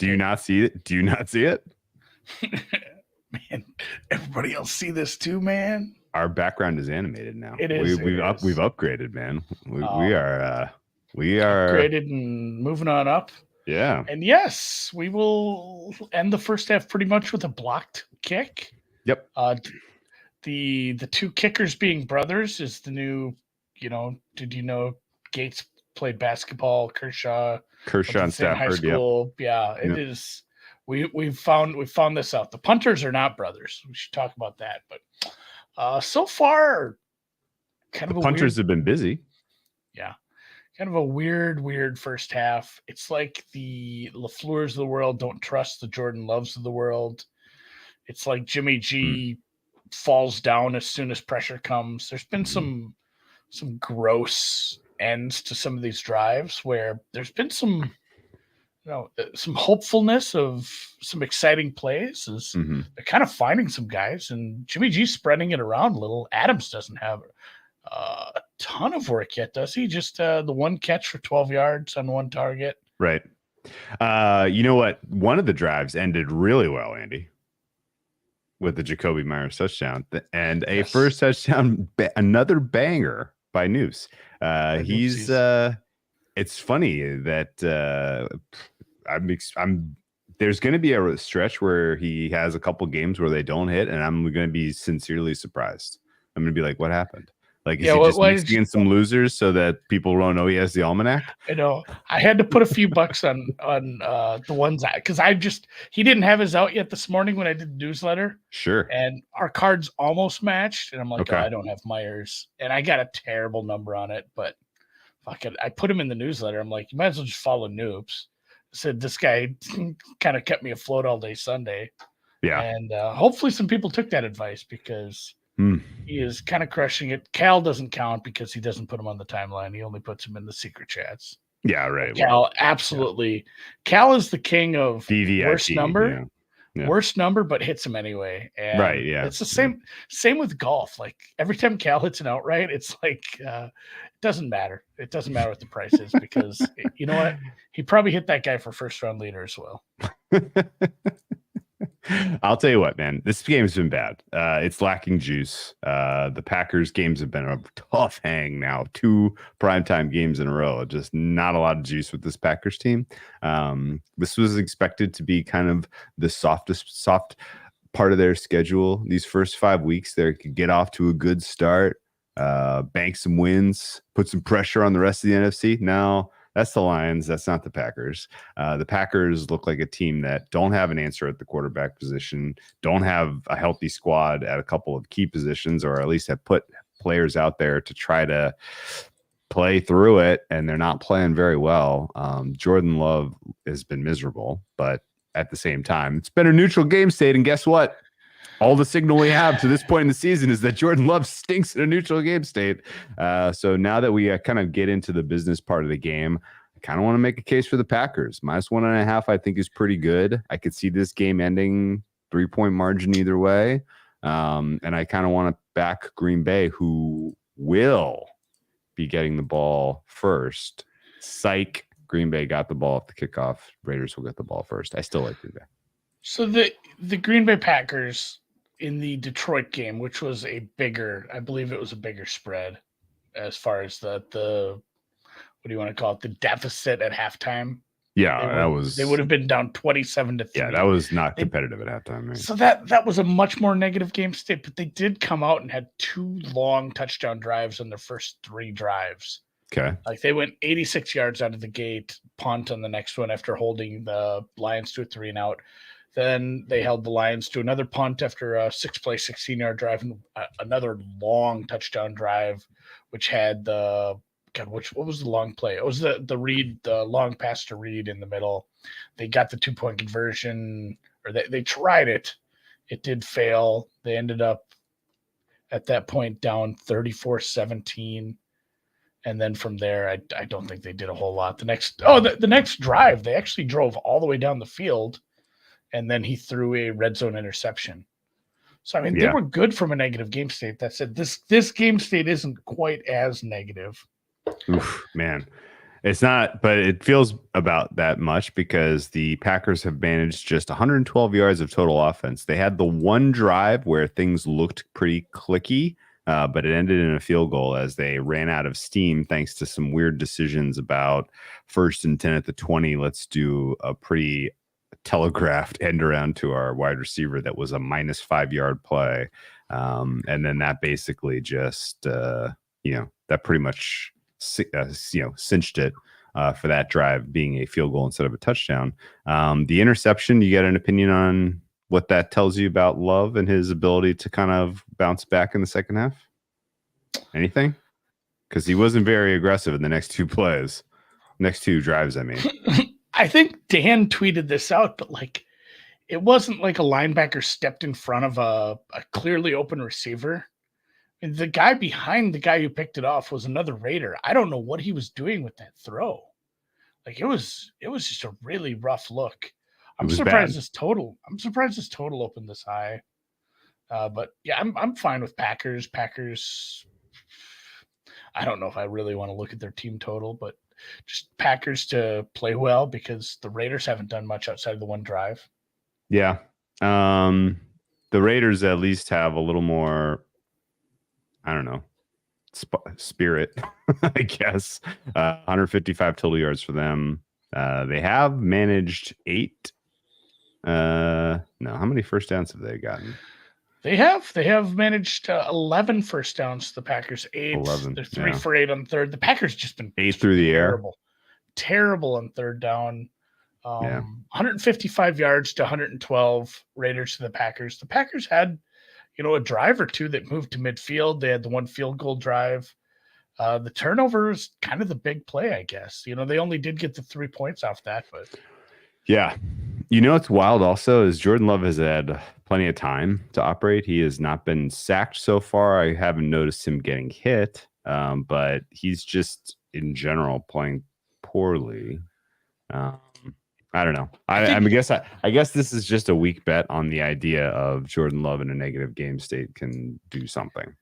Do you not see it? Do you not see it? Man, everybody else see this too, man. Our background is animated now. It is. We've upgraded, man. We are upgraded and moving on up. Yeah. And yes, we will end the first half pretty much with a blocked kick. Yep. The two kickers being brothers is the new. Did you know Gates played basketball? Kershaw and Stafford. High school. Yep. Yeah, it is. We found this out. The punters are not brothers. We should talk about that. But so far, the punters have been busy. Yeah, kind of a weird first half. It's like the LaFleurs of the world don't trust the Jordan Loves of the world. It's like Jimmy G falls down as soon as pressure comes. There's been some gross ends to some of these drives where there's been some hopefulness of some exciting plays. They're kind of finding some guys, and Jimmy G's spreading it around a little. Adams doesn't have a ton of work yet, does he? Just the one catch for 12 yards on one target. Right. You know what? One of the drives ended really well, Andy, with the Jacoby Myers touchdown and a first touchdown, another banger by Noose. It's funny that there's going to be a stretch where he has a couple games where they don't hit, and I'm going to be sincerely surprised. I'm going to be like, what happened? Like, is he just mixing in some losers so that people don't know he has the almanac? I know. I had to put a few bucks on the ones because he didn't have his out yet this morning when I did the newsletter. Sure. And our cards almost matched, and I'm like, I don't have Myers, and I got a terrible number on it, but fuck it. I put him in the newsletter. I'm like, you might as well just follow Noobs. I said this guy kind of kept me afloat all day Sunday. Yeah. And hopefully some people took that advice because he is kind of crushing it. Cal doesn't count because he doesn't put him on the timeline. He only puts him in the secret chats. Yeah, right. Cal, absolutely. Yeah. Cal is the king of DVIP, worst number. Yeah. Worst number, but hits him anyway. And right, yeah. It's the same with golf. Like every time Cal hits an outright, it's like it doesn't matter. It doesn't matter what the price is because you know what? He probably hit that guy for first round leader as well. I'll tell you what, man, this game's been bad. It's lacking juice. The Packers games have been a tough hang now. 2 primetime games in a row. Just not a lot of juice with this Packers team. This was expected to be kind of the soft part of their schedule. These first 5 weeks, they could get off to a good start, bank some wins, put some pressure on the rest of the NFC. Now, that's the Lions. That's not the Packers. The Packers look like a team that don't have an answer at the quarterback position, don't have a healthy squad at a couple of key positions, or at least have put players out there to try to play through it, and they're not playing very well. Jordan Love has been miserable, but at the same time, it's been a neutral game state, and guess what? All the signal we have to this point in the season is that Jordan Love stinks in a neutral game state. So now that we kind of get into the business part of the game, I kind of want to make a case for the Packers. -1.5, I think, is pretty good. I could see this game ending 3-point margin either way. And I kind of want to back Green Bay, who will be getting the ball first. Psych. Green Bay got the ball at the kickoff. Raiders will get the ball first. I still like Green Bay. So the Green Bay Packers in the Detroit game, which was I believe it was a bigger spread as far as the what do you want to call it? The deficit at halftime. Yeah, they would have been down 27-3. Yeah, that was not competitive at halftime. Right? So that was a much more negative game state, but they did come out and had 2 long touchdown drives on their first 3 drives. Okay. Like they went 86 yards out of the gate, punt on the next one after holding the Lions to a 3-and-out. Then they held the Lions to another punt after a 6-play, 16-yard drive, and another long touchdown drive, which had what was the long play? It was the long pass to Reed in the middle. They got the 2-point conversion, or they tried it. It did fail. They ended up at that point down 34-17. And then from there, I don't think they did a whole lot. The next drive, they actually drove all the way down the field, and then he threw a red zone interception. So, I mean, they were good from a negative game state. That said, this game state isn't quite as negative. Oof, man. It's not, but it feels about that much because the Packers have managed just 112 yards of total offense. They had the one drive where things looked pretty clicky, but it ended in a field goal as they ran out of steam thanks to some weird decisions about 1st and 10 at the 20. Let's do a pretty telegraphed end around to our wide receiver that was a -5 yard play. And then that basically just, that pretty much cinched it for that drive being a field goal instead of a touchdown. The interception, you get an opinion on what that tells you about Love and his ability to kind of bounce back in the second half? Anything? Because he wasn't very aggressive in the next two drives, I mean. I think Dan tweeted this out, but like it wasn't like a linebacker stepped in front of a clearly open receiver. The guy behind the guy who picked it off was another Raider. I don't know what he was doing with that throw. Like it was just a really rough look. I'm surprised this total opened this high. But yeah, I'm fine with Packers. Packers. I don't know if I really want to look at their team total, but just Packers to play well because the Raiders haven't done much outside of the one drive. Yeah. The Raiders at least have a little more, I don't know, spirit, I guess. 155 total yards for them. They have managed 8. No, how many first downs have they gotten? They have managed 11 first downs. The Packers 8. 11. They're 3 for 8 on third. The Packers just been 8 through the terrible on third down. Yeah. 155 yards to 112 Raiders to the Packers. The Packers had, a drive or two that moved to midfield. They had the one field goal drive. The turnover is kind of the big play, I guess. They only did get the 3 points off that, but yeah. What's wild also is Jordan Love has had plenty of time to operate. He has not been sacked so far. I haven't noticed him getting hit, but he's just in general playing poorly. I don't know. I guess this is just a weak bet on the idea of Jordan Love in a negative game state can do something.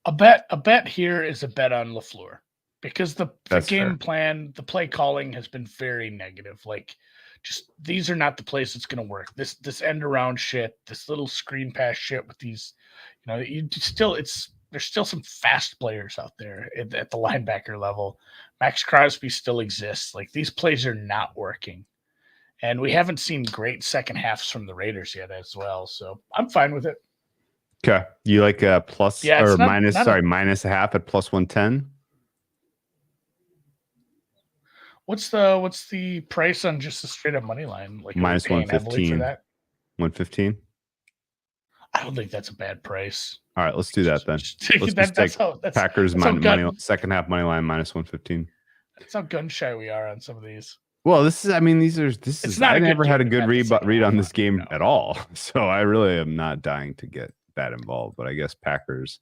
A bet here is a bet on LaFleur because the game fair. plan, the play calling has been very negative. Like, just these are not the plays that's going to work. This end around shit, this little screen pass shit with these, there's still some fast players out there at the linebacker level. Max Crosby still exists. Like these plays are not working. And we haven't seen great second halves from the Raiders yet as well. So I'm fine with it. Okay. You like a plus or minus a half at plus 110? What's the price on just the straight up money line? Like minus 115 for that? 115? I don't think that's a bad price. All right, let's do that then. Let's take Packers second half money line minus 115. That's how gun shy we are on some of these. Well, I never had a good read on this game at all. So I really am not dying to get that involved. But I guess Packers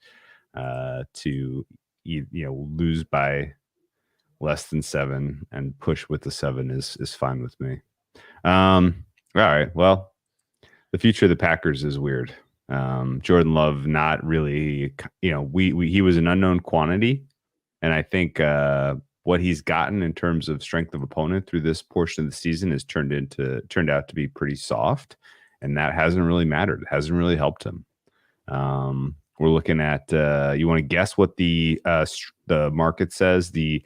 to lose by less than 7 and push with the 7 is fine with me. All right. Well, the future of the Packers is weird. Jordan Love, not really, he was an unknown quantity. And I think what he's gotten in terms of strength of opponent through this portion of the season has turned out to be pretty soft. And that hasn't really mattered. It hasn't really helped him. We're looking at, you want to guess what the market says the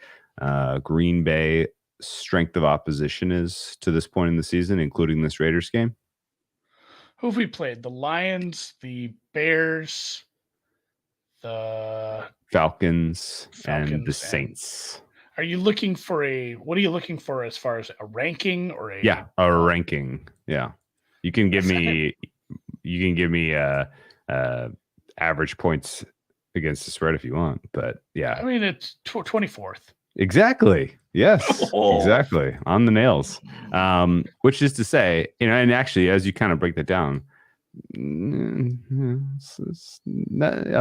Green Bay strength of opposition is to this point in the season, including this Raiders game? Who have we played? The Lions, the Bears, the Falcons and the Saints. Are you looking for what are you looking for as far as a ranking or a? Yeah, a ranking. Yeah. You can give me average points against the spread if you want, but yeah. I mean, it's 24th. Exactly. Yes, exactly. On the nails. Which is to say, and actually, as you kind of break that down, other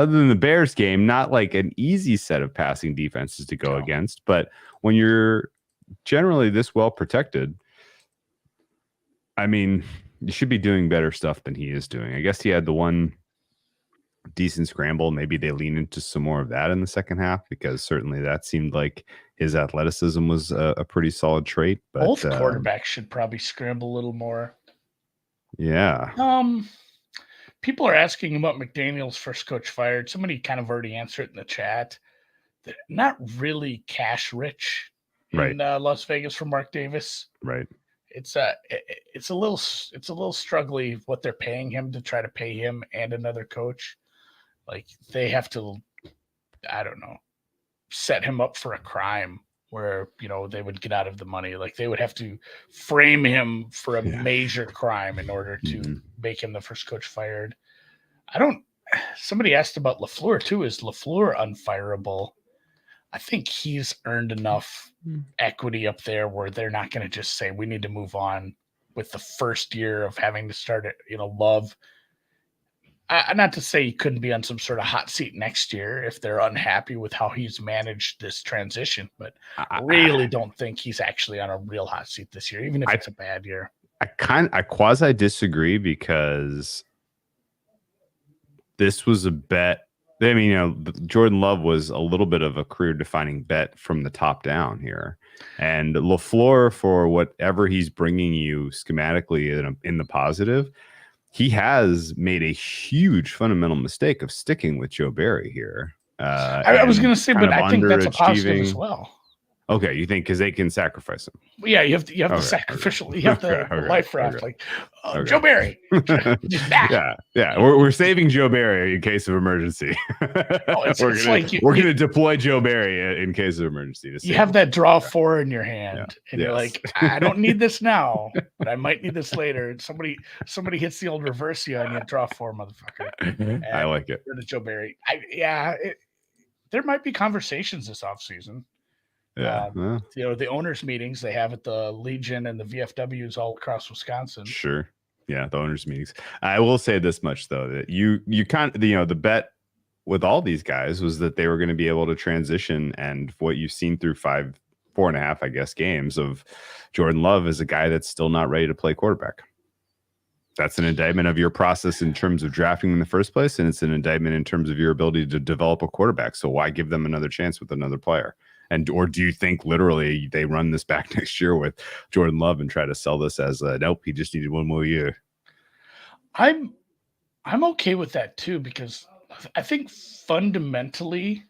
than the Bears game, not like an easy set of passing defenses to go against, but when you're generally this well protected, I mean, you should be doing better stuff than he is doing. I guess he had the one decent scramble. Maybe they lean into some more of that in the second half, because certainly that seemed like his athleticism was a pretty solid trait. But both quarterbacks should probably scramble a little more. Yeah. People are asking about McDaniel's first coach fired. Somebody kind of already answered it in the chat. They're not really cash rich in Las Vegas for Mark Davis. Right. It's a little struggly what they're paying him to try to pay him and another coach. Like they have to, I don't know, set him up for a crime where, they would get out of the money. Like they would have to frame him for a major crime in order to make him the first coach fired. Somebody asked about LaFleur too. Is LaFleur unfireable? I think he's earned enough equity up there where they're not going to just say, we need to move on with the first year of having to start it, Love. Not to say he couldn't be on some sort of hot seat next year if they're unhappy with how he's managed this transition, but I really don't think he's actually on a real hot seat this year, even if it's a bad year. I quasi disagree, because this was a bet. I mean, Jordan Love was a little bit of a career-defining bet from the top down here, and LaFleur, for whatever he's bringing you schematically in the positive, he has made a huge fundamental mistake of sticking with Joe Barry here. I was going to say, but I think that's a positive as well. Okay, you think because they can sacrifice him? Well, yeah, you have the sacrificial, you have the life raft, like Joe Barry. Just back. Yeah. We're saving Joe Barry in case of emergency. We're gonna deploy Joe Barry in case of emergency. You have that draw 4 in your hand, and you're like, I don't need this now, but I might need this later. And somebody hits the old reversio, and you draw 4, motherfucker. I like it. To Joe Barry. There might be conversations this offseason. Yeah. The owners' meetings they have at the Legion and the VFWs all across Wisconsin. Sure. Yeah, the owners' meetings. I will say this much, though, that you kind of, the bet with all these guys was that they were going to be able to transition, and what you've seen through 4.5, I guess, games of Jordan Love is a guy that's still not ready to play quarterback. That's an indictment of your process in terms of drafting in the first place, and it's an indictment in terms of your ability to develop a quarterback. So why give them another chance with another player? Or do you think literally they run this back next year with Jordan Love and try to sell this as nope, he just needed one more year? I'm okay with that too, because I think fundamentally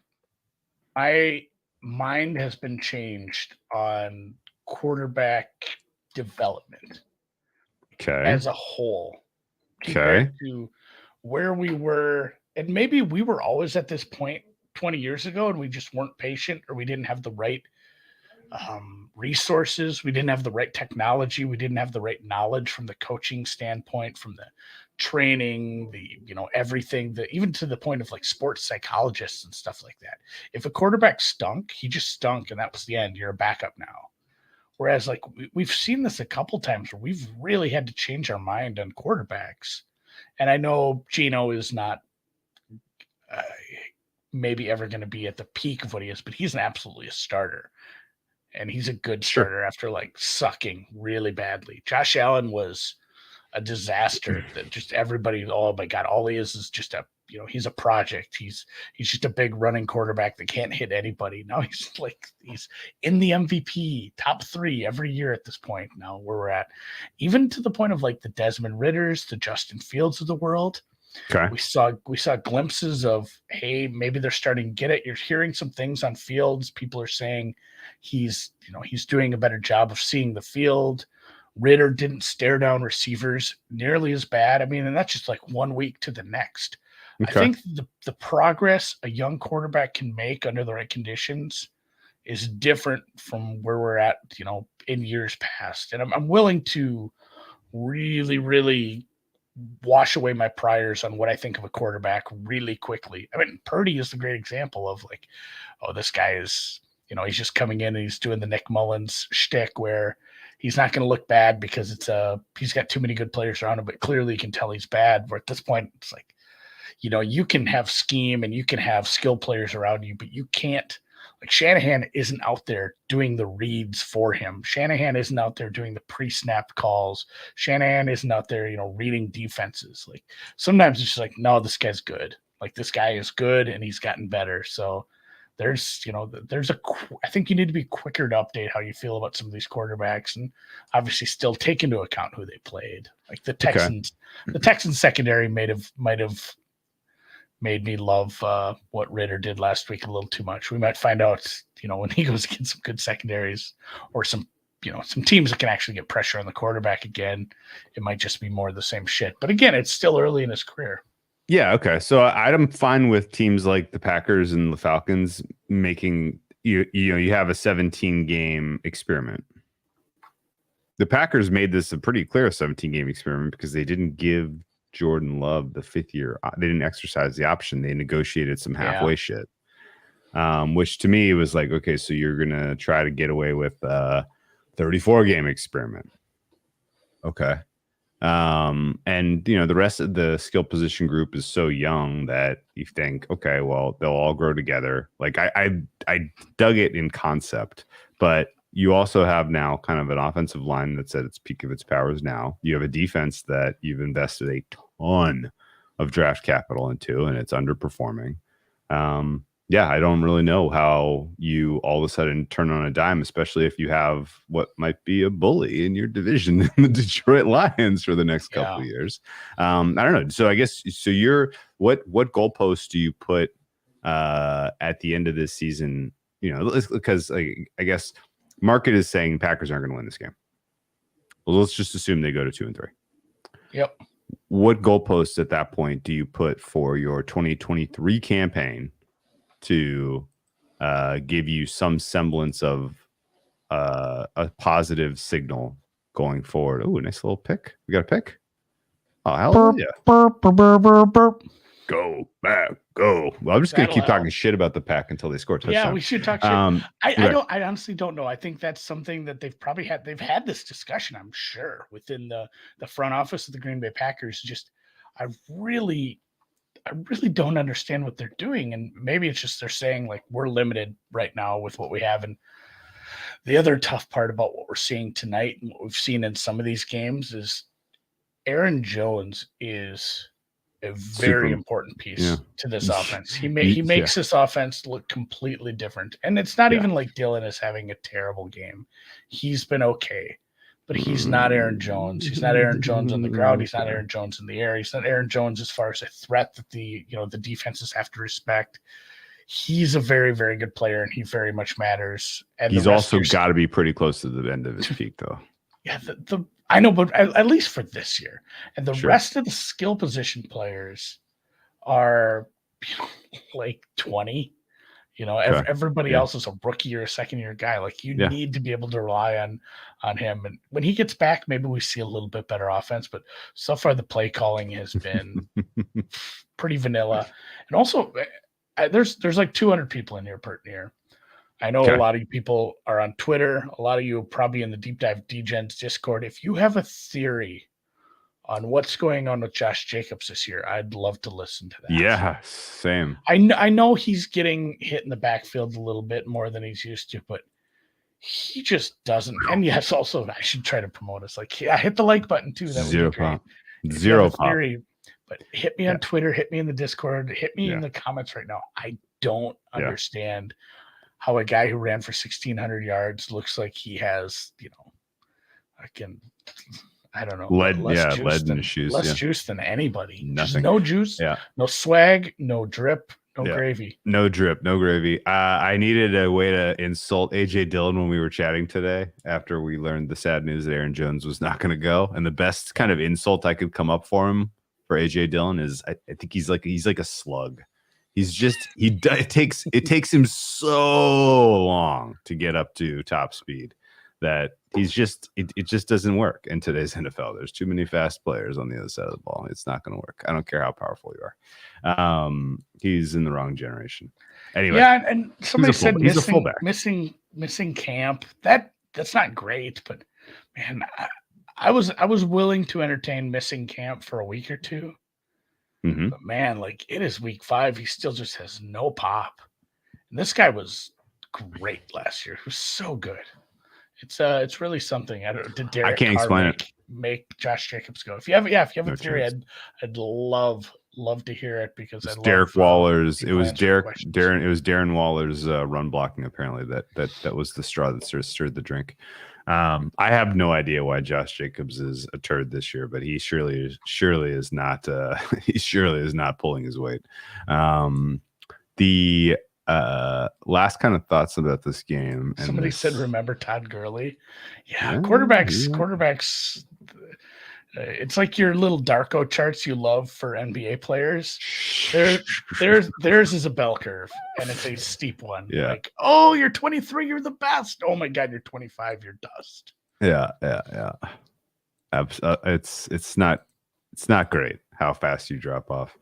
my mind has been changed on quarterback development as a whole compared to where we were. And maybe we were always at this point 20 years ago, and we just weren't patient, or we didn't have the right resources. We didn't have the right technology. We didn't have the right knowledge from the coaching standpoint, from the training, everything, even to the point of like sports psychologists and stuff like that. If a quarterback stunk, he just stunk, and that was the end. You're a backup now. Whereas like we've seen this a couple times where we've really had to change our mind on quarterbacks. And I know Gino is not maybe ever going to be at the peak of what he is, but he's absolutely a starter, and he's a good starter after like sucking really badly. Josh Allen was a disaster that just everybody, oh my God, all he is just he's a project. He's just a big running quarterback that can't hit anybody. Now he's in the MVP top 3 every year at this point. Now where we're at, even to the point of like the Desmond Ritters, the Justin Fields of the world. Okay. We saw glimpses of, hey, maybe they're starting to get it. You're hearing some things on Fields. People are saying he's doing a better job of seeing the field. Ritter didn't stare down receivers nearly as bad. I mean, and that's just like 1 week to the next. Okay. I think the progress a young quarterback can make under the right conditions is different from where we're at, in years past. And I'm willing to really, really wash away my priors on what I think of a quarterback really quickly. I mean, Purdy is the great example of like, oh, this guy is, he's just coming in and he's doing the Nick Mullins shtick where he's not going to look bad because he's got too many good players around him, but clearly you can tell he's bad. Where at this point, it's like, you can have scheme and you can have skill players around you, but you can't. Like Shanahan isn't out there doing the reads for him. Shanahan isn't out there doing the pre-snap calls. Shanahan isn't out there, reading defenses. Like sometimes it's just like, no, this guy's good. Like, this guy is good and he's gotten better. So there's I think you need to be quicker to update how you feel about some of these quarterbacks, and obviously still take into account who they played. Like the Texans secondary might have made me love what Ritter did last week a little too much. We might find out, when he goes against some good secondaries or some teams that can actually get pressure on the quarterback again, it might just be more of the same shit. But again, it's still early in his career. Yeah. Okay. So I'm fine with teams like the Packers and the Falcons making you have a 17 game experiment. The Packers made this a pretty clear 17 game experiment because they didn't give Jordan Love the 5th year. They didn't exercise the option. They negotiated some halfway shit, which to me was like, okay, so you're going to try to get away with a 34 game experiment. Okay. And the rest of the skill position group is so young that you think, okay, well, they'll all grow together. Like I dug it in concept, but you also have now kind of an offensive line that's at its peak of its powers now. You have a defense that you've invested a ton of draft capital into, and it's underperforming. I don't really know how you all of a sudden turn on a dime, especially if you have what might be a bully in your division in the Detroit Lions for the next couple of years. I don't know. So I guess, what goalposts do you put at the end of this season? Because I guess market is saying Packers aren't going to win this game. Well, let's just assume they go to 2-3. Yep. What goalposts at that point do you put for your 2023 campaign to give you some semblance of a positive signal going forward? Oh, nice little pick. We got a pick. Oh, hallelujah. Go back, go. Well, I'm just going to keep talking shit about the Pack until they score a touchdown. Yeah, we should talk shit. I honestly don't know. I think that's something that they've had this discussion, I'm sure, within the front office of the Green Bay Packers. Just, I really don't understand what they're doing. And maybe it's just they're saying, like, we're limited right now with what we have. And the other tough part about what we're seeing tonight and what we've seen in some of these games is Aaron Jones is a very important piece to this offense. He makes this offense look completely different. And it's not even like Dillon is having a terrible game. He's been okay. But he's not Aaron Jones. He's not Aaron Jones on the ground. He's not Aaron Jones in the air. He's not Aaron Jones as far as a threat that the defenses have to respect. He's a very, very good player, and he very much matters. And he's also got to be pretty close to the end of his peak, though. Yeah, I know, but at least for this year. And the rest of the skill position players are like 20. Everybody else is a rookie or a second-year guy. Like, you need to be able to rely on him. And when he gets back, maybe we see a little bit better offense. But so far, the play calling has been pretty vanilla. And also, there's like 200 people in here per year. I know a lot of you people are on Twitter. A lot of you are probably in the Deep Dive DGens Discord. If you have a theory on what's going on with Josh Jacobs this year, I'd love to listen to that. Yeah, same. I know he's getting hit in the backfield a little bit more than he's used to, but he just doesn't. And yes, also, I should try to promote us. Like, hit the like button too. That would be great. Zero pop. Theory, but hit me on Twitter, hit me in the Discord, hit me in the comments right now. I don't understand how a guy who ran for 1,600 yards looks like he has, I don't know. Lead in his shoes. Less juice than anybody. Nothing. Just no juice. Yeah. No swag. No drip. No gravy. No drip. No gravy. I needed a way to insult AJ Dillon when we were chatting today after we learned the sad news that Aaron Jones was not going to go. And the best kind of insult I could come up for him for AJ Dillon is I think he's like a slug. He's just it takes him so long to get up to top speed that he's just it just doesn't work in today's NFL. There's too many fast players on the other side of the ball. It's not going to work. I don't care how powerful you are. He's in the wrong generation. Anyway, and somebody said missing camp. That's not great, but man, I was willing to entertain missing camp for a week or two. Mm-hmm. But man, like, it is week 5. He still just has no pop. And this guy was great last year. He was so good. It's really something. I can't explain it. Make Josh Jacobs go. If you have a theory, I'd love love to hear it because I It's love Derek Waller's. It people was answering questions. Darren. It was Darren Waller's run blocking. Apparently, that was the straw that stirred the drink. I have no idea why Josh Jacobs is a turd this year, but he surely is not. He surely is not pulling his weight. The last kind of thoughts about this game. And Somebody said, "Remember Todd Gurley?" Yeah, Yeah, quarterbacks. It's like your little Darko charts you love for NBA players. Theirs is a bell curve, and it's a steep one. Yeah. Like, oh, you're 23, you're the best. Oh my God, you're 25, you're dust. Yeah. It's not great how fast you drop off.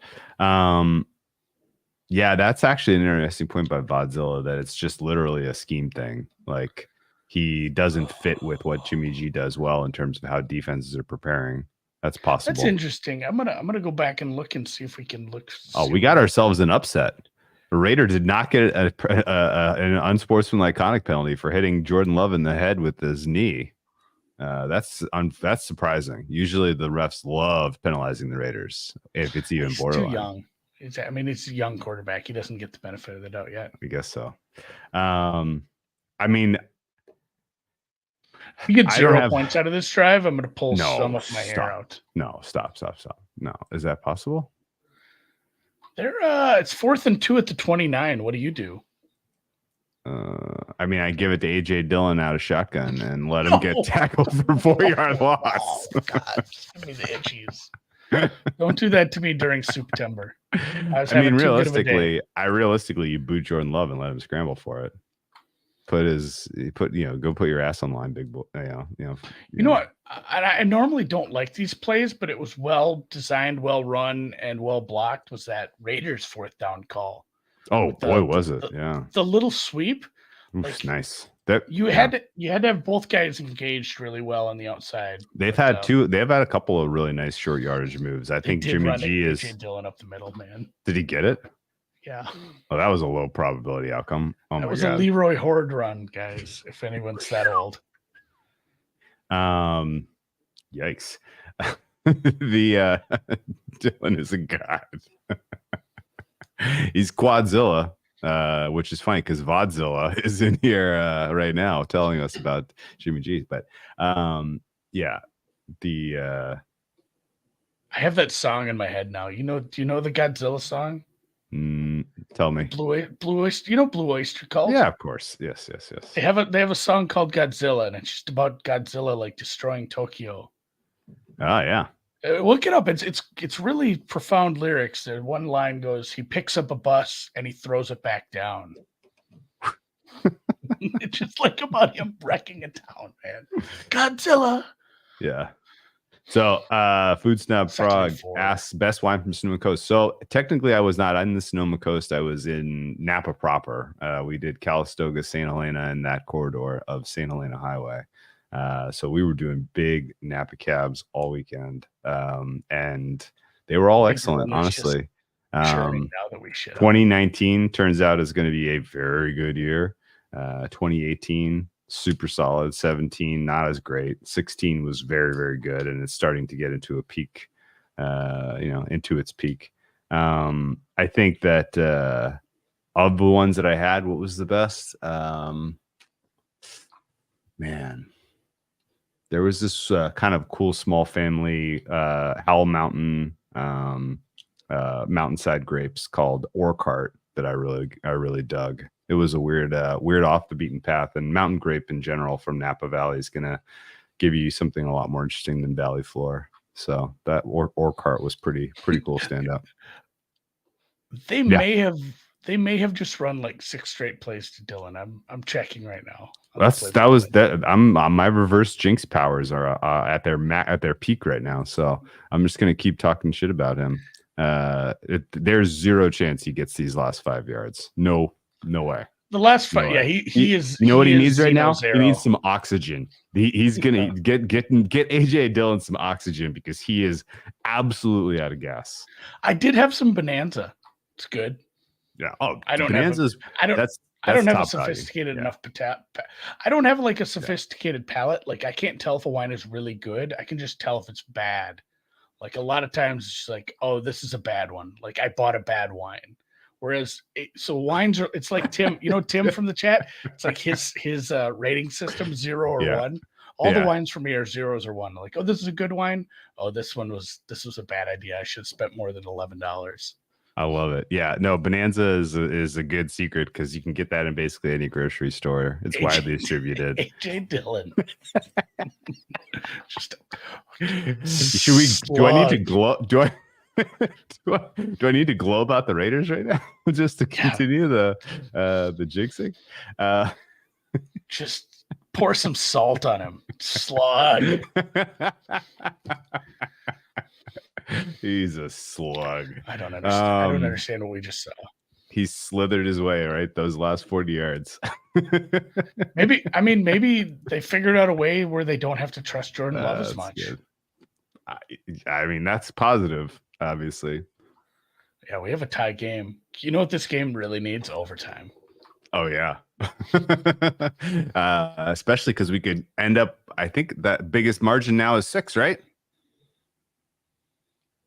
Yeah, that's actually an interesting point by Vodzilla, that it's just literally a scheme thing. Like, he doesn't fit with what Jimmy G does well in terms of how defenses are preparing. That's possible. That's interesting. I'm gonna go back and look and see if we can look. Oh, we got ourselves an upset. The Raider did not get an unsportsmanlike conduct penalty for hitting Jordan Love in the head with his knee. That's surprising. Usually the refs love penalizing the Raiders if it's even borderline. Too young. It's a young quarterback. He doesn't get the benefit of the doubt yet. I guess so. I mean, you get 0 points out of this drive, I'm going to pull some of my hair out. No, stop. No, is that possible? It's 4th and 2 at the 29. What do you do? I mean, I give it to AJ Dillon out of shotgun and let him get tackled for 4-yard loss. Oh, God, give me the itchies. Don't do that to me during September. I mean, realistically, you boot Jordan Love and let him scramble for it. Go put your ass on the line, big boy. You know what? I normally don't like these plays, but it was well designed, well run, and well blocked. Was that Raiders 4th down call? Oh boy, was it? Yeah, the little sweep. Oof, nice. You had to have both guys engaged really well on the outside. They've had a couple of really nice short yardage moves. I think Jimmy G is Dillon up the middle, man. Did he get it? Yeah. Well, that was a low probability outcome. Oh, that was a Leroy Horde run, guys. If anyone's that old. Yikes. The Dillon is a god. He's Quadzilla. Which is funny because Vodzilla is in here right now telling us about Jimmy G. But yeah, I have that song in my head now. Do you know the Godzilla song? Tell me. Blue Oyster. You know Blue Oyster Cult? Yeah, of course. Yes. They have a song called Godzilla, and it's just about Godzilla like destroying Tokyo. Oh yeah. Look it up. It's really profound lyrics. There, one line goes, "He picks up a bus and he throws it back down." It's just like about him wrecking a town, man. Godzilla. Yeah. So, Food Snap Frog asks best wine from Sonoma Coast. So technically, I was not in the Sonoma Coast. I was in Napa proper. We did Calistoga, St. Helena, and that corridor of St. Helena Highway. So we were doing big Napa cabs all weekend, and they were all excellent, honestly. 2019 turns out is going to be a very good year. 2018 super solid. 17 not as great. 16 was very, very good, and it's starting to get into a peak. Into its peak. I think that of the ones that I had, what was the best? Man. There was this kind of cool small family Howell Mountain mountainside grapes called Orchard that I really dug. It was a weird off the beaten path, and mountain grape in general from Napa Valley is gonna give you something a lot more interesting than Valley Floor. So that Orchard was pretty cool standout. They may have just run like 6 straight plays to Dillon. I'm checking right now. I'm my reverse jinx powers are at their peak right now. So I'm just gonna keep talking shit about him. There's zero chance he gets these last 5 yards. No way. The last 5, yeah, he is. You know what he needs right now? Zero. He needs some oxygen. He's gonna get AJ Dillon some oxygen because he is absolutely out of gas. I did have some Bonanza. It's good. Yeah. Oh, I don't Bonanza's. I don't have a sophisticated enough I don't have like a sophisticated palate. Like I can't tell if a wine is really good. I can just tell if it's bad. Like a lot of times it's just like, oh, this is a bad one. Like I bought a bad wine. Whereas so wines are, it's like Tim, Tim from the chat. It's like his rating system 0 or Yeah. 1. All the wines for me are 0s or 1. Like, oh, this is a good wine. Oh, this was a bad idea. I should have spent more than $11. I love it. Yeah, no, Bonanza is a good secret because you can get that in basically any grocery store. It's widely distributed. AJ Dillon. Just should we? Do I need to glow? Do I? Do I need to glow about the Raiders right now just to continue the jinxing? Just pour some salt on him. Slug. He's a slug. I don't understand. I don't understand what we just saw. He slithered his way, right? Those last 40 yards. maybe they figured out a way where they don't have to trust Jordan Love as much. I mean, that's positive, obviously. Yeah, we have a tie game. You know what this game really needs? Overtime. Oh, yeah. Especially because we could end up, I think that biggest margin now is 6, right?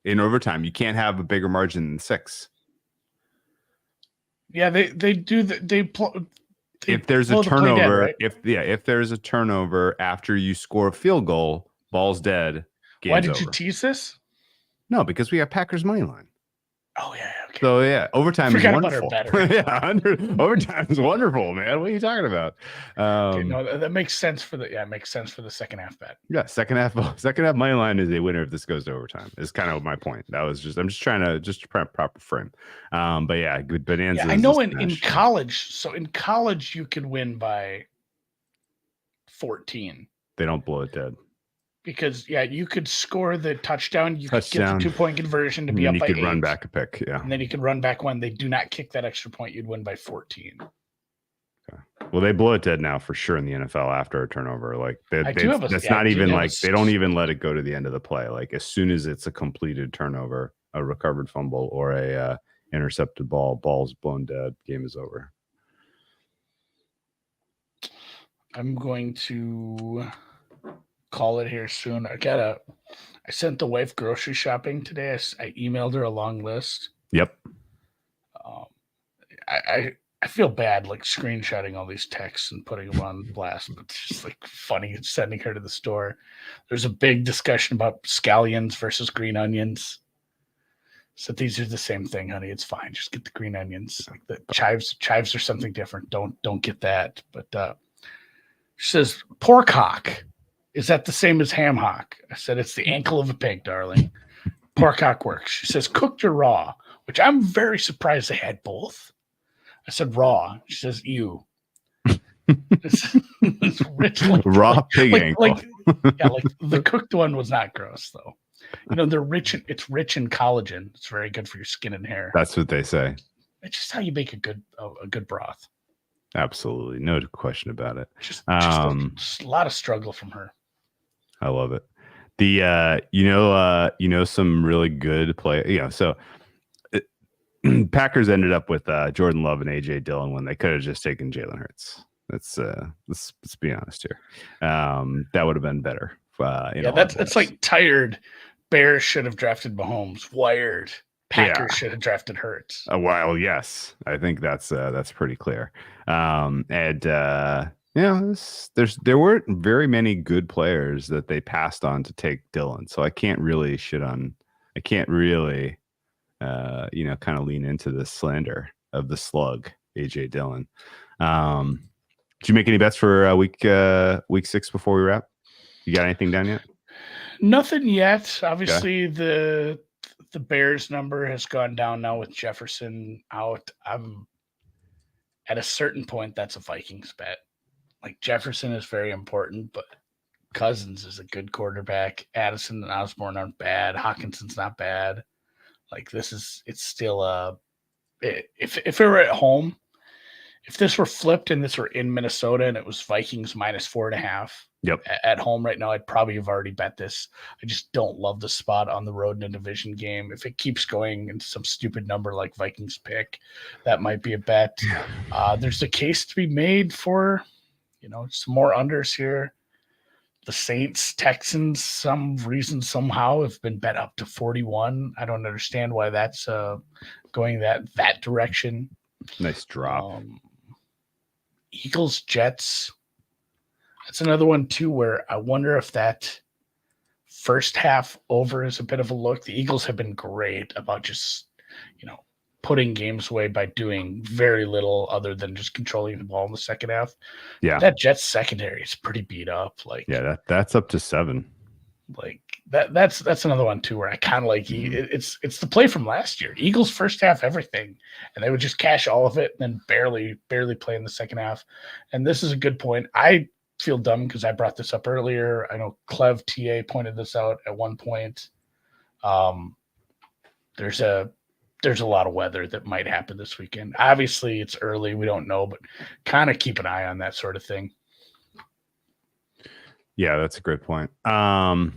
In overtime, you can't have a bigger margin than 6. Yeah, they do. If there's a turnover, dead, right? if there's a turnover after you score a field goal, ball's dead. Why did you tease this? No, because we have Packers money line. Oh yeah. Okay. So yeah, overtime is wonderful. Overtime is wonderful, man. What are you talking about? Okay, no, that makes sense for the it makes sense for the second half bet. Yeah, second half money line is a winner if this goes to overtime. Is kind of my point. I'm just trying to proper frame. But yeah, good Bonanza. Yeah, I know in college. So in college you could win by 14. They don't blow it dead. Because you could score the touchdown. You could get the 2-point conversion to be up by 8. You could run back a pick, yeah. And then you could run back one. They do not kick that extra point. You'd win by 14. Okay. Well, they blow it dead now for sure in the NFL after a turnover. Like that's not even like they don't even let it go to the end of the play. Like as soon as it's a completed turnover, a recovered fumble, or a intercepted ball's blown dead. Game is over. I'm going to call it here soon. I sent the wife grocery shopping today. I emailed her a long list. Yep. I feel bad like screenshotting all these texts and putting them on blast, but it's just like funny sending her to the store. There's a big discussion about scallions versus green onions. So these are the same thing, honey. It's fine. Just get the green onions. Like the chives are something different. Don't get that. But she says pork hock. Is that the same as ham hock? I said, it's the ankle of a pig, darling. Pork hock works. She says, cooked or raw, which I'm very surprised they had both. I said, raw. She says, ew. It's rich. Like, raw pig ankle. Like the cooked one was not gross, though. It's rich in collagen. It's very good for your skin and hair. That's what they say. It's just how you make a good broth. Absolutely. No question about it. Just a lot of struggle from her. I love it. Some really good play. So Packers ended up with Jordan Love and AJ Dillon when they could have just taken Jalen Hurts. Let's be honest here. That would have been better. That's like tired. Bears should have drafted Mahomes. Wired. Packers should have drafted Hurts. Well, yes, I think that's pretty clear. There weren't very many good players that they passed on to take Dillon, so I can't really kind of lean into the slander of the slug, AJ Dillon. Did you make any bets for week 6 before we wrap? You got anything down yet? Nothing yet. Obviously, the Bears number has gone down now with Jefferson out. I'm at a certain point, that's a Vikings bet. Like Jefferson is very important, but Cousins is a good quarterback. Addison and Osborne aren't bad. Hawkinson's not bad. Like it's still if it were at home, if this were flipped and this were in Minnesota and it was Vikings -4.5. Yep. At home right now, I'd probably have already bet this. I just don't love the spot on the road in a division game. If it keeps going into some stupid number like Vikings pick, that might be a bet. There's a case to be made for, some more unders here. The Saints, Texans, some reason somehow have been bet up to 41. I don't understand why that's going that direction. Nice drop. Eagles, Jets. That's another one too, where I wonder if that first half over is a bit of a look. The Eagles have been great about just, putting games away by doing very little other than just controlling the ball in the second half. Yeah. That Jets secondary is pretty beat up. That's up to 7. That's another one too, where I kind of like it's the play from last year. Eagles first half everything, and they would just cash all of it, and then barely play in the second half. And this is a good point. I feel dumb because I brought this up earlier. I know Clev TA pointed this out at one point. There's a lot of weather that might happen this weekend. Obviously, it's early. We don't know, but kind of keep an eye on that sort of thing. Yeah, that's a great point. I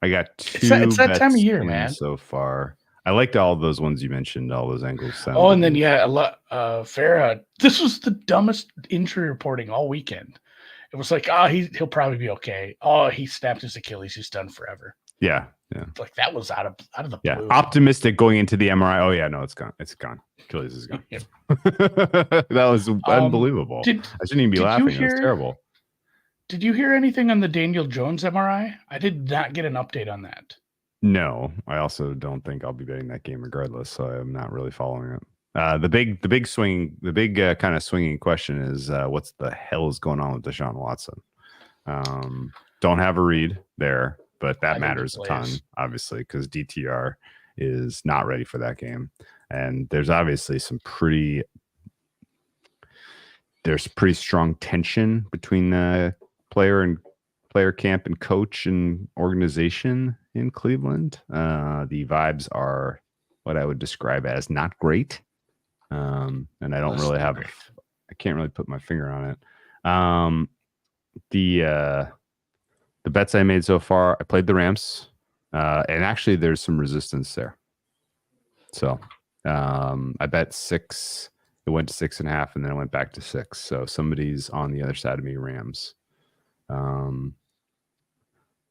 got 2 it's that time of year, man. So far. I liked all those ones you mentioned, all those angles. And then a lot. Farah. This was the dumbest injury reporting all weekend. It was like, he'll probably be okay. Oh, he snapped his Achilles. He's done forever. Yeah. Like that was out of the blue. Optimistic going into the MRI. Oh yeah, no, it's gone. It's gone. Achilles is gone. That was unbelievable. I shouldn't even be laughing. It was terrible. Did you hear anything on the Daniel Jones MRI? I did not get an update on that. No, I also don't think I'll be betting that game regardless, so I'm not really following it. The big kind of swinging question is what's the hell is going on with Deshaun Watson? Don't have a read there, but that matters a ton, obviously, because DTR is not ready for that game, and there's obviously pretty strong tension between the player camp and coach and organization in Cleveland. The vibes are what I would describe as not great. And I don't really have, I can't really put my finger on it. The bets I made so far, I played the Rams, and actually there's some resistance there. So I bet 6. It went to 6.5, and then it went back to 6. So somebody's on the other side of me, Rams.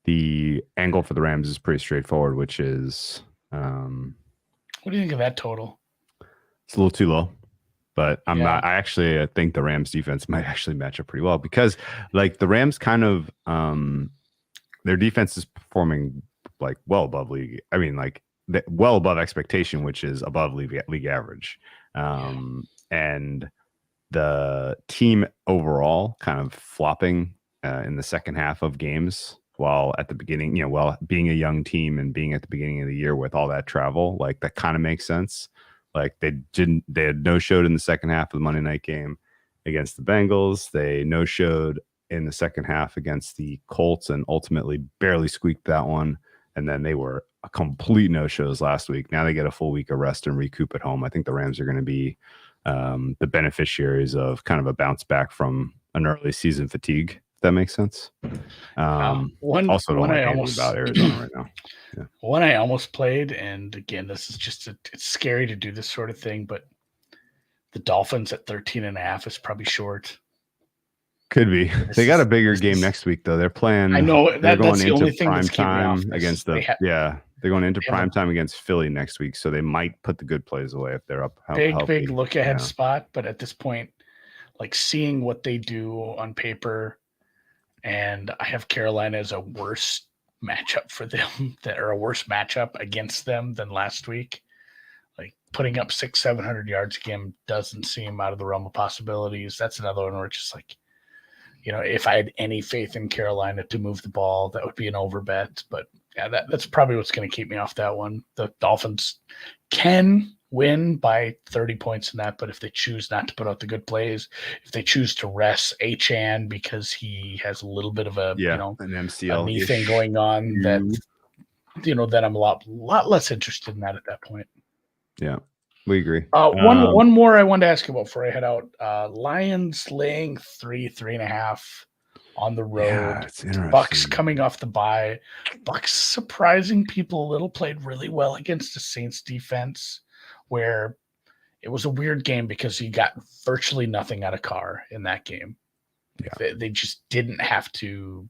The angle for the Rams is pretty straightforward, which is what do you think of that total? It's a little too low, but I'm not. I think the Rams defense might actually match up pretty well because, like, the Rams kind of their defense is performing like well above league. I mean, like well above expectation, which is above league average. And the team overall kind of flopping in the second half of games, while at the beginning, being a young team and being at the beginning of the year with all that travel, like that kind of makes sense. Like they had no-showed in the second half of the Monday night game against the Bengals. They no-showed in the second half against the Colts and ultimately barely squeaked that one. And then they were a complete no-shows last week. Now they get a full week of rest and recoup at home. I think the Rams are going to be the beneficiaries of kind of a bounce back from an early season fatigue. If that makes sense. One I almost about Arizona right now. Yeah. One I almost played, and again, this is just it's scary to do this sort of thing, but the Dolphins at 13.5 is probably short. Could be. They got a bigger game next week, though. They're playing. I know they're going that's the into only thing prime that's keeping me off time against the. They're going into prime time against Philly next week, so they might put the good plays away if they're up. Big look ahead spot, but at this point, like seeing what they do on paper, and I have Carolina as a worse matchup for them, a worse matchup against them than last week. Like putting up 600-700 yards a game doesn't seem out of the realm of possibilities. That's another one where it's just like, if I had any faith in Carolina to move the ball, that would be an over bet. But yeah, that's probably what's going to keep me off that one. The Dolphins can win by 30 points in that, but if they choose not to put out the good plays, if they choose to rest Achane because he has a little bit of an MCL knee thing going on, that then I'm a lot less interested in that at that point. Yeah, we agree. One more I wanted to ask you about before I head out. Lions laying 3.5 on the road. Yeah, it's interesting. Bucks coming off the bye. Bucks surprising people a little, played really well against the Saints defense, where it was a weird game because he got virtually nothing out of Carr in that game. Yeah. They just didn't have to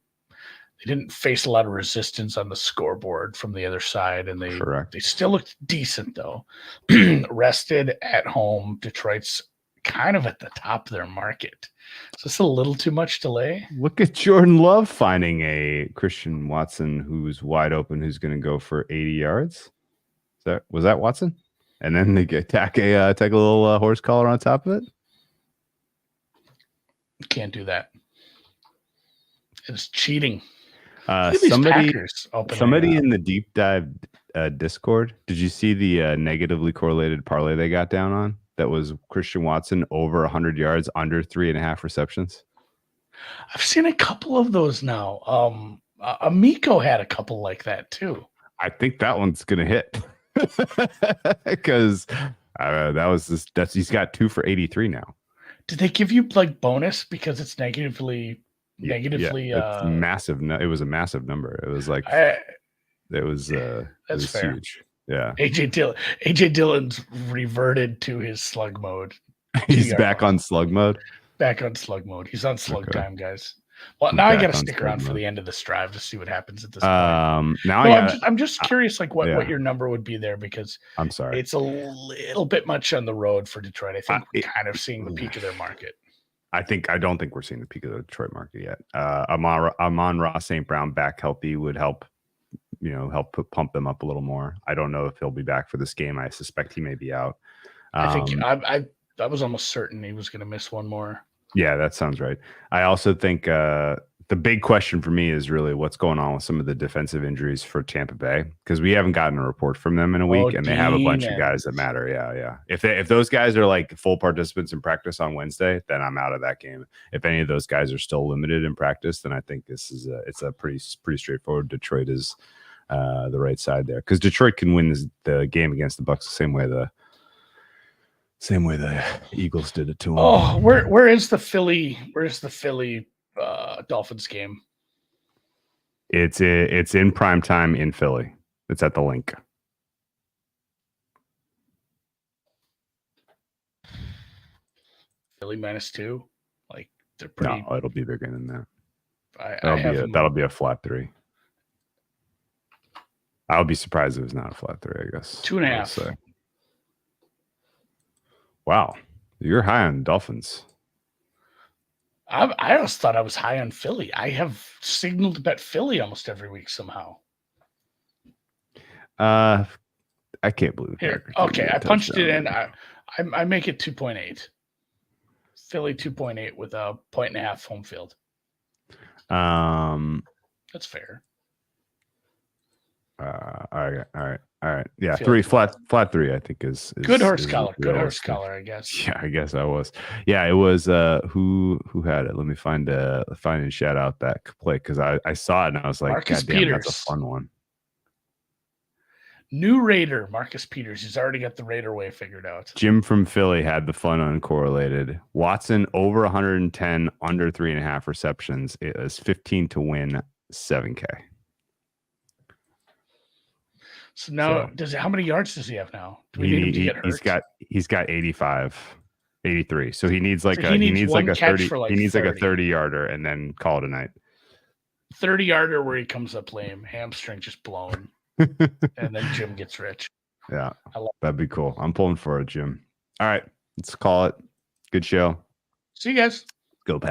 They didn't face a lot of resistance on the scoreboard from the other side, and Correct. they still looked decent though. Rested at home, Detroit's kind of at the top of their market. Is this a little too much delay? Look at Jordan Love finding a Christian Watson who's wide open, who's going to go for 80 yards. Was that Watson? And then they tack a little horse collar on top of it. Can't do that. It's cheating. Somebody Somebody in the deep dive Discord, did you see the negatively correlated parlay they got down on? That was Christian Watson over 100 yards, under 3.5 receptions. I've seen a couple of those now. Amico had a couple like that too. I think that one's gonna hit because he's got 2 for 83 now. Did they give you like bonus because it's negatively? It's massive. It was a massive number. It was like that's fair. Huge. Yeah. AJ Dillon's reverted to his slug mode. He's back on slug mode. Back on slug mode. He's on slug time, guys. Well, now I got to stick around for the end of this drive to see what happens at this point. I'm just curious, like what your number would be there, because I'm sorry, it's a little bit much on the road for Detroit. I think we're kind of seeing the peak of their market. I don't think we're seeing the peak of the Detroit market yet. Amon-Ra St. Brown back healthy would help pump them up a little more. I don't know if he'll be back for this game. I suspect he may be out. I think I was almost certain he was going to miss one more. Yeah, that sounds right. I also think the big question for me is really what's going on with some of the defensive injuries for Tampa Bay, because we haven't gotten a report from them in a week, and they have a bunch of guys that matter. Yeah. If those guys are like full participants in practice on Wednesday, then I'm out of that game. If any of those guys are still limited in practice, then I think it's a pretty straightforward. Detroit is the right side there, because Detroit can win the game against the Bucs the same way the Eagles did it to them. Oh, where is the Philly? Where's the Philly Dolphins game? It's in prime time in Philly. It's at the Link. Philly -2. Like, they're pretty. No, it'll be bigger than that. That'll be a flat 3. I would be surprised if it's not a flat 3. I guess 2.5. Wow, you're high on Dolphins. I always thought I was high on Philly. I have signaled to bet Philly almost every week somehow. I can't believe here. Okay, I punched it in. I make it 2.8. Philly 2.8 with a 1.5 home field. That's fair. All right. Yeah, flat 3. I think is good horse collar. Good horse collar, I guess. Yeah, I guess I was. Yeah, it was. Who had it? Let me find and shout out that play, because I saw it and I was like, Marcus God damn, Peters. that's a fun one. New Raider, Marcus Peters. He's already got the Raider way figured out. Jim from Philly had the fun uncorrelated. Watson over 110, under 3.5 receptions. It was 15 to win, 7K. So now, how many yards does he have now? Do we need him to get hurt? He's got 83. So he needs like a 30. He needs like a 30-yarder, and then call it a night. 30-yarder where he comes up lame, hamstring just blown, and then Jim gets rich. Yeah, that'd be cool. I'm pulling for it, Jim. All right, let's call it. Good show. See you guys. Go Pack.